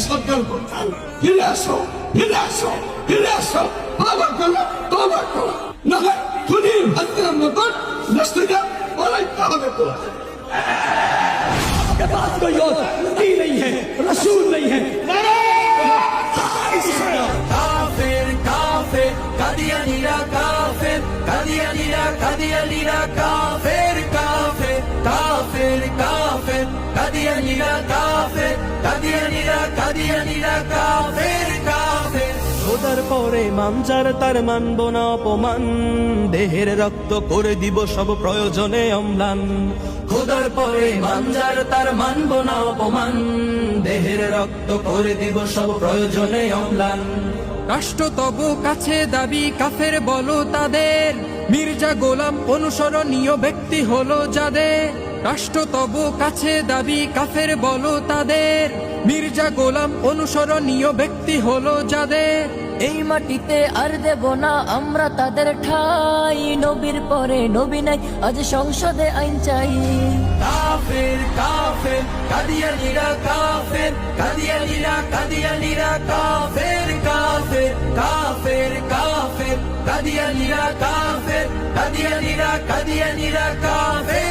সরকার করতাম। ফিরে আসো, ফিরে আসো, ফিরে আসো, তওবা করো, তওবা করো, না হয় খুনির ভাগ্যের মতন দেশটাকে পালাইতে হবে তোমার। के पास कोई और नबी नहीं है, रसूल नहीं है। কাফের কাফের কাদিয়ানীরা কাফের কাদিয়ানীরা কাদিয়ানীরা কাফের কাফের কাফের কাফের কাদিয়ানীরা কাফের কাদিয়ানীরা কাদিয়ানীরা কাফের কাফের খোদার পরে মানজার তার মানব না অপমান, দেহের রক্ত করে দিব সব প্রয়োজনে অম্লান। খোদার পরে মানজার তার মানব না অপমান, দেহের রক্ত করে দিব সব প্রয়োজনে অম্লান। রাষ্ট্র তব কাছে দাবি কাফের বলো তাদের, মির্জা গোলাম অনুসরণীয় ব্যক্তি হলো যাদের। রাষ্ট্র তব কাছে দাবি কাফের বলো তাদের, মির্জা গোলাম অনুসরণীয় ব্যক্তি হলো যাদের। এই মাটিতে আর দেব না আমরা তাদের ঠাই, নবীর পরে নবী নাই আজ সংসদে আইন চাই। কাফের কাফের কাদিয়ানীরা কাফের কাদিয়ানীরা কাদিয়ানীরা কাফের কাফের কাফের কাফের কাদিয়ানীরা কাফের কাদিয়ানীরা কাদিয়ানীরা কাফের